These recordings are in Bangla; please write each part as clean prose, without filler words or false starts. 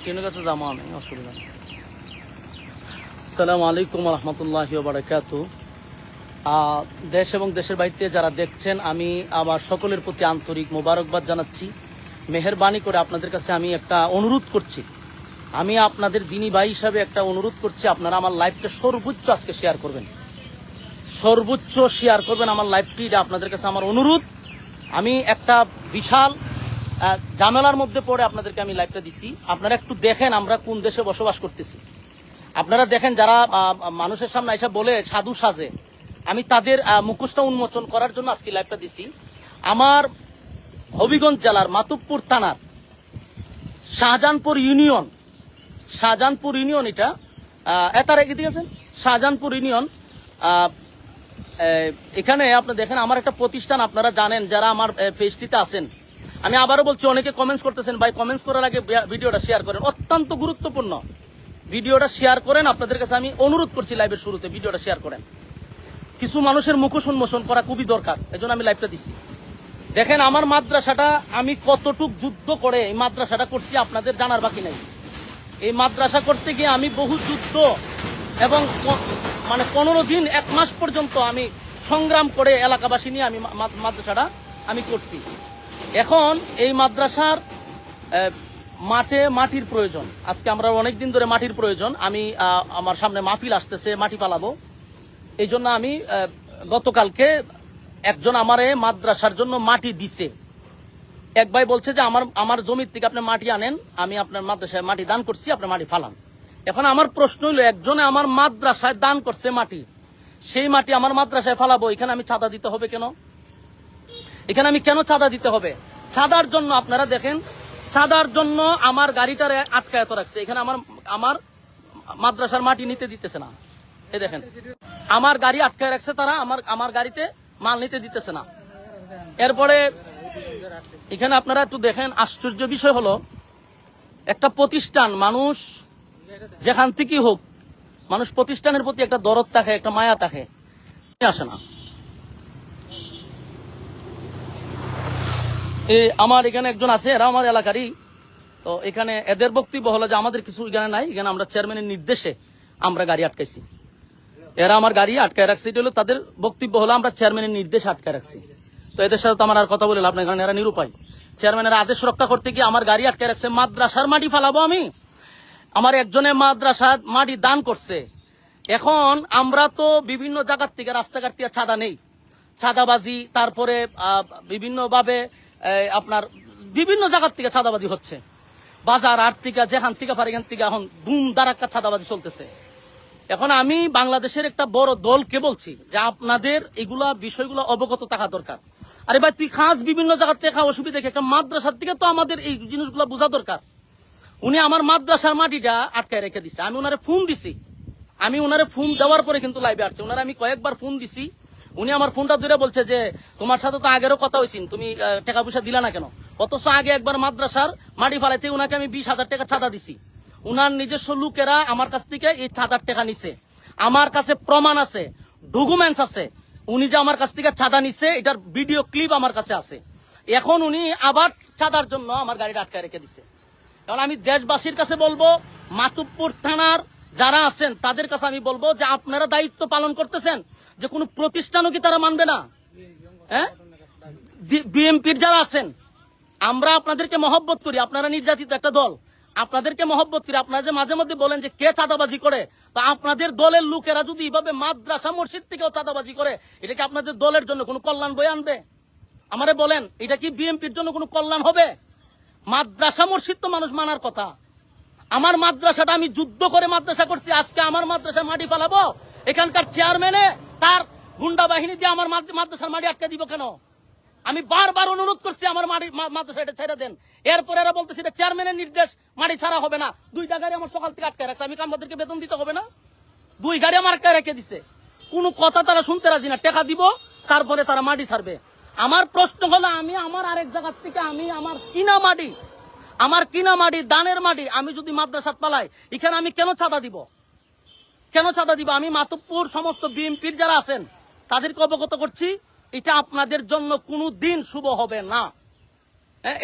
ট্রেনের কাছে যাবো আমি, অসুবিধা নেই। আসসালামু আলাইকুম রহমতুল্লাহি ওয়া বারাকাতুহু। দেশ এবং দেশের বাইরে যারা দেখছেন, আমি আবার সকলের প্রতি আন্তরিক মোবারকবাদ জানাচ্ছি। মেহেরবানি করে আপনাদের কাছে আমি একটা অনুরোধ করছি, আমি আপনাদের দিনী ভাই হিসাবে একটা অনুরোধ করছি, আপনারা আমার লাইভটা সর্বোচ্চ আজকে শেয়ার করবেন, সর্বোচ্চ শেয়ার করবেন আমার লাইভটি। এটা আপনাদের কাছে আমার অনুরোধ। আমি একটা বিশাল ঝামেলার মধ্যে পড়ে আপনাদেরকে আমি লাইভটা দিছি। আপনারা একটু দেখেন আমরা কোন দেশে বসবাস করতেছি। আপনারা দেখেন যারা মানুষের সামনে এসে বলে সাধু সাজে, আমি তাদের মুখোশটা উন্মোচন করার জন্য আজকে লাইভটা দিছি। আমার হবিগঞ্জ জেলার মাতুবপুর থানার শাহজাহানপুর ইউনিয়ন এটা রেখে দিয়েছেন শাহজাহানপুর ইউনিয়ন। এখানে আপনি দেখেন আমার একটা প্রতিষ্ঠান, আপনারা জানেন যারা আমার পেজটিতে আছেন। আমি আবারও বলছি, অনেকে কমেন্টস করতেছেন, ভাই কমেন্টস করার আগে ভিডিওটা শেয়ার করেন, অত্যন্ত গুরুত্বপূর্ণ। ভিডিওটা শেয়ার করেন, আপনাদের কাছে আমি অনুরোধ করছি লাইভের শুরুতে ভিডিওটা শেয়ার করেন। কিছু মানুষের মুখোশ উন্মোচন করা খুবই দরকার, এজন্য আমি লাইভটা দিচ্ছি। দেখেন আমার মাদ্রাসাটা আমি কতটুক যুদ্ধ করে এই মাদ্রাসাটা করছি আপনাদের জানার বাকি নাই। এই মাদ্রাসা করতে গিয়ে আমি বহু যুদ্ধ এবং 15 দিন 1 মাস পর্যন্ত আমি সংগ্রাম করে এলাকাবাসী নিয়ে আমি মাদ্রাসাটা আমি করছি। এখন এই মাদ্রাসার মাটির প্রয়োজন। আজকে আমরা অনেকদিন ধরে মাটির প্রয়োজন। আমি আমার সামনে মাহফিল আসতেছে, মাটি পালাবো। এই জন্য আমি গতকালকে একজন আমারে মাদ্রাসার জন্য মাটি দিছে। এক ভাই বলছে যে আমার জমির থেকে আপনি মাটি আনেন, আমি আপনার মাদ্রাসায় মাটি দান করছি, আপনি মাটি ফালান। এখন আমার প্রশ্ন হইল, একজনে আমার মাদ্রাসায় দান করছে মাটি, সেই মাটি আমার মাদ্রাসায় ফালাবো, এখানে আমি চাঁদা দিতে হবে কেন? এখানে আমি কেন চাঁদা দিতে হবে? চাঁদার জন্য আপনারা দেখেন, চাঁদার জন্য আমার গাড়িটারে আটকায়ত রাখছে। এখানে আমার মাদ্রাসার মাটি নিতে দিতেছে না। এই দেখেন আমার গাড়ি আটকায় রাখছে তারা, আমার গাড়িতে মাল নিতে দিতেছে না। এরপরে এখানে আপনারা একটু দেখেন, আশ্চর্য বিষয় হলো, একটা প্রতিষ্ঠান, মানুষ যেখান থেকেই হোক, মানুষ প্রতিষ্ঠানের প্রতি একটা দরদ থাকে, একটা মায়া থাকে, আসে না। আমার এখানে একজন আছে, এরা আমার এলাকারই। তো এখানে এদের বক্তব্য হলো যে আমাদের কিছু এখানে নাই, এখানে আমরা চেয়ারম্যানের নির্দেশে আমরা গাড়ি আটকাইছি। এরা আমার গাড়ি আটকায় রাখছে, এটা হলো তাদের বক্তব্য হলো আমরা চেয়ারম্যানের নির্দেশে আটকায় রাখছি। তো এদের সাথে তো আমার আর কথা বলে লাভ নাই, কারণ এরা নিরুপায়। চেয়ারম্যানের আদেশ রক্ষা করতে গিয়ে আমার গাড়ি আটকায় রাখছে। মাদ্রাসার মাটি ফালাবো আমি, আমার একজনে মাদ্রাসার মাটি দান করছে। এখন আমরা তো বিভিন্ন জায়গার থেকে, রাস্তাঘাট থেকে চাঁদা নেই, চাঁদাবাজি, তারপরে বিভিন্নভাবে আপনার বিভিন্ন জায়গার থেকে চাঁদাবাজি হচ্ছে, বাজার হাট থেকে যেখান থেকে পারে এখান থেকে এখন ধুম ধারাক্কা চাঁদাবাজি চলতেছে। এখন আমি বাংলাদেশের একটা বড় দলকে বলছি যে আপনাদের এগুলা বিষয়গুলো অবগত থাকা দরকার। আরে ভাই তুই খাস বিভিন্ন জায়গার থেকে খাওয়া অসুবিধা, একটা মাদ্রাসার থেকে তো আমাদের এই জিনিসগুলো বোঝা দরকার। উনি আমার মাদ্রাসার মাটিটা আটকায় রেখে দিছে। আমি ওনারে ফোন দিছি, আমি ওনারে ফোন দেওয়ার পরে কিন্তু লাইভে আসছে। ওনারে আমি কয়েকবার ফোন দিছি, উনি আমার ফোনটা ধরে বলছে যে তোমার সাথে তো আগেরও কথা হয়েছি, তুমি টাকা পয়সা দিলা না কেন? অথচ আগে একবার মাদ্রাসার মাটি ফালাইতে উনাকে আমি 20,000 টাকা চাঁদা দিছি। উনার নিজস্ব লোকেরা আমার কাছ থেকে এই চাঁদার টাকা নিছে, আমার কাছে প্রমাণ আছে, ডকুমেন্টস আছে, উনি যে আমার কাছ থেকে চাঁদা নিছে এটার ভিডিও ক্লিপ আমার কাছে আছে। এখন উনি আবার চাঁদার জন্য আমার গাড়িটা আটকায় রেখে দিছে। কারণ আমি দেশবাসীর কাছে বলবো, মাতুবপুর থানার যারা আছেন তাদের কাছে আমি বলবো যে আপনারা দায়িত্ব পালন করতেছেন, যে কোনো প্রতিষ্ঠানও কি তারা মানবে না? হ্যাঁ, বিএমপির যারা আছেন, আমরা আপনাদেরকে মহব্বত করি, আপনারা নির্যাতিত একটা দল, আপনাদেরকে মহব্বত করি। আপনারা যে মাঝে মধ্যে বলেন যে কে চাঁদাবাজি করে, তো আপনাদের দলের লোকেরা যদি এইভাবে মাদ্রাসা মসজিদ থেকেও চাঁদাবাজি করে, এটা কি আপনাদের দলের জন্য কোনো কল্যাণ বয়ে আনবে? আমারে বলেন, এটা কি বিএমপির জন্য কোনো কল্যাণ হবে? মাদ্রাসা মসজিদ তো মানুষ মানার কথা। আমার মাদ্রাসাটা আমি যুদ্ধ করে মাদ্রাসা করছি, আজকে আমার মাদ্রাসার মাটি ফালাবো? এখানকার চেয়ারম্যানে তার গুন্ডা বাহিনী দিয়ে আমার মাদ্রাসার মাটি আটকে দিব কেন? আমি বারবার অনুরোধ করছি আমার মাদ্রাসা এটা ছেড়ে দেন। এরপর এরা বলতেছে এটা চেয়ারম্যানের নির্দেশ, মাটি ছাড়া হবে না। 2টা গাড়ি আমার সকাল থেকে আটকে রাখছে, আমি আমাদেরকে বেতন দিতে হবে না? 2 গাড়ি আমার আটকে রেখে দিছে, কোনো কথা তারা শুনতে রাজি না। টাকা দিব, তারপরে তারা মাটি ছাড়বে। আমার প্রশ্ন হলো, আমি আমার আরেক জায়গার থেকে আমি আমার কিনা মাটি দানের মাটি আমি যদি মাদ্রাসাত পালাই, এখানে আমি কেন চাঁদা দিব? আমি মাতুবপুর সমস্ত বিএমপির যারা আছেন তাদেরকে অবগত করছি, এটা আপনাদের জন্য কোনো দিন শুভ হবে না।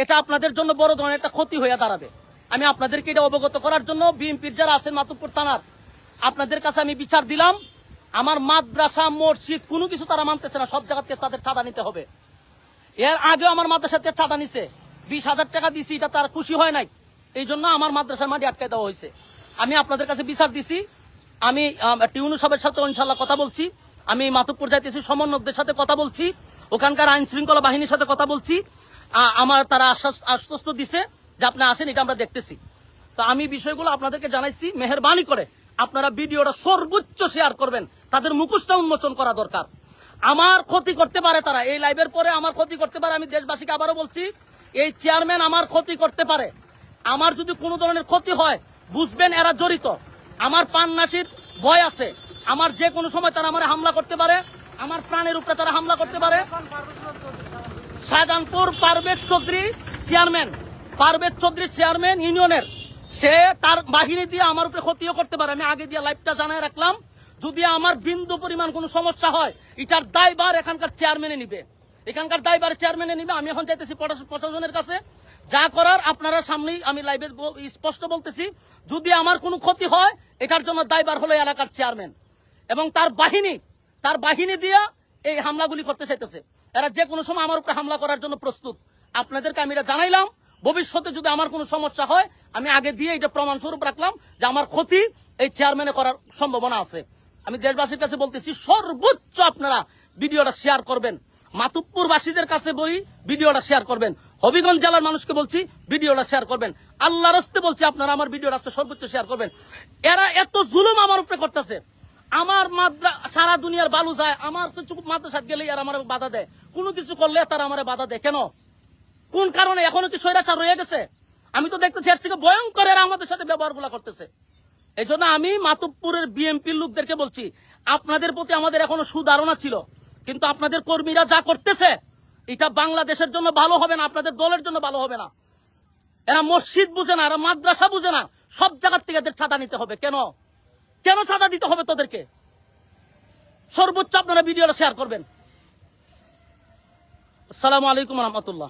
এটা আপনাদের জন্য বড় ধরনের একটা ক্ষতি হয়ে দাঁড়াবে। আমি আপনাদেরকে এটা অবগত করার জন্য বিএনপির যারা আছেন মাতুব্বর থানার আপনাদের কাছে আমি বিচার দিলাম। আমার মাদ্রাসা মসজিদ কোনো কিছু তারা মানতেছে না, সব জায়গাতে তাদের চাঁদা নিতে হবে। এর আগেও আমার মাদ্রাসাতে চাঁদা নিছে, 20,000 টাকা দিছি, এটা তার খুশি হয় নাই, এই জন্য আমার মাদ্রাসার মাটি আটকে দেওয়া হয়েছে। আমি আপনাদের কাছে বিচার দিছি। আমি টিউনু সাহেবের সাথে ইনশাল্লাহ কথা বলছি, আমি মাতুব্বর যাইতেছি, সমন্বয়কদের সাথে কথা বলছি, ওখানকার আইন শৃঙ্খলা বাহিনীর সাথে কথা বলছি। আমার তারা আশ্বস্ত দিছে যে আপনি আসেন, এটা আমরা দেখতেছি। তো আমি বিষয়গুলো আপনাদেরকে জানাইছি, মেহেরবানি করে আপনারা ভিডিওটা সর্বোচ্চ শেয়ার করবেন, তাদের মুখোশটা উন্মোচন করা দরকার। আমার ক্ষতি করতে পারে তারা, এই লাইভের পরে আমার ক্ষতি করতে পারে। আমি দেশবাসীকে আবারও বলছি, এই চেয়ারম্যান আমার ক্ষতি করতে পারে। আমার যদি কোনো ধরনের ক্ষতি হয় বুঝবেন এরা জড়িত। আমার প্রাণনাশীর ভয় আছে, আমার যে কোনো সময় তারা আমার হামলা করতে পারে, আমার প্রাণের উপরে তারা হামলা করতে পারে। শাহজাহানপুর পারভেজ চৌধুরী চেয়ারম্যান ইউনিয়নের, সে তার বাহিনী দিয়ে আমার উপরে ক্ষতিও করতে পারে। আমি আগে দিয়ে লাইভটা জানাই রাখলাম, যদি আমার বিন্দু পরিমাণ কোনো সমস্যা হয় এটার দায়ভার এখানকার চেয়ারম্যানে নিবে, আমি এখন চাইতেছি প্রশাসনের কাছে, যা করার আপনারা সামনেই আমি লাইভে স্পষ্ট বলতেছি, যদি আমার কোনো ক্ষতি হয় এটার জন্য দায়ভার হলো এলাকার চেয়ারম্যান এবং তার বাহিনী দিয়ে এই হামলাগুলি করতে চাইতেছে। এরা যে কোনো সময় আমার উপরে হামলা করার জন্য প্রস্তুত। আপনাদেরকে আমি এটা জানাইলাম, ভবিষ্যতে যদি আমার কোনো সমস্যা হয় আমি আগে দিয়ে এটা প্রমাণ স্বরূপ রাখলাম যে আমার ক্ষতি এই চেয়ারম্যানে করার সম্ভাবনা আছে। আমি দেশবাসীর কাছে বলতেছি, সর্বোচ্চ আপনারা ভিডিওটা শেয়ার করবেন, মাতুব্বরবাসীদের কাছে ভিডিওটা শেয়ার করবেন, হবিগঞ্জ জেলার মানুষকে বলছি ভিডিওটা শেয়ার করবেন, আল্লাহর রাস্তে বলছি আপনারা আমার ভিডিওটা আজকে সর্বোচ্চ শেয়ার করবেন। এরা এত জুলুম আমার উপরে করতেছে, আমার সারা দুনিয়ার বালু যায়, আমার কিছু মাদ্রাসাত গেলে আর আমার বাধা দেয়, কোনো কিছু করলে তারা আমার বাধা দেয় কেন? কোন কারণে? এখনো কি স্বৈরাচার রয়ে গেছে? আমি তো দেখতেছি এর থেকে ভয়ঙ্কর এরা আমাদের সাথে ব্যবহার গুলা করতেছে। এই জন্য আমি মাতুব্বরের বিএনপির লোকদেরকে বলছি, আপনাদের প্রতি আমাদের এখনো সুধারণা ছিল, কিন্তু আপনাদের কর্মীরা যা করতেছে এটা বাংলাদেশের জন্য ভালো হবে না, আপনাদের দলের জন্য ভালো হবে না। এরা মসজিদ বুঝে না, এরা মাদ্রাসা বুঝে না, সব জায়গার থেকে এদের চাঁদা নিতে হবে। কেন চাঁদা দিতে হবে তোদেরকে? সর্বোচ্চ আপনারা ভিডিওটা শেয়ার করবেন। আসসালামু আলাইকুম রহমতুল্লাহ।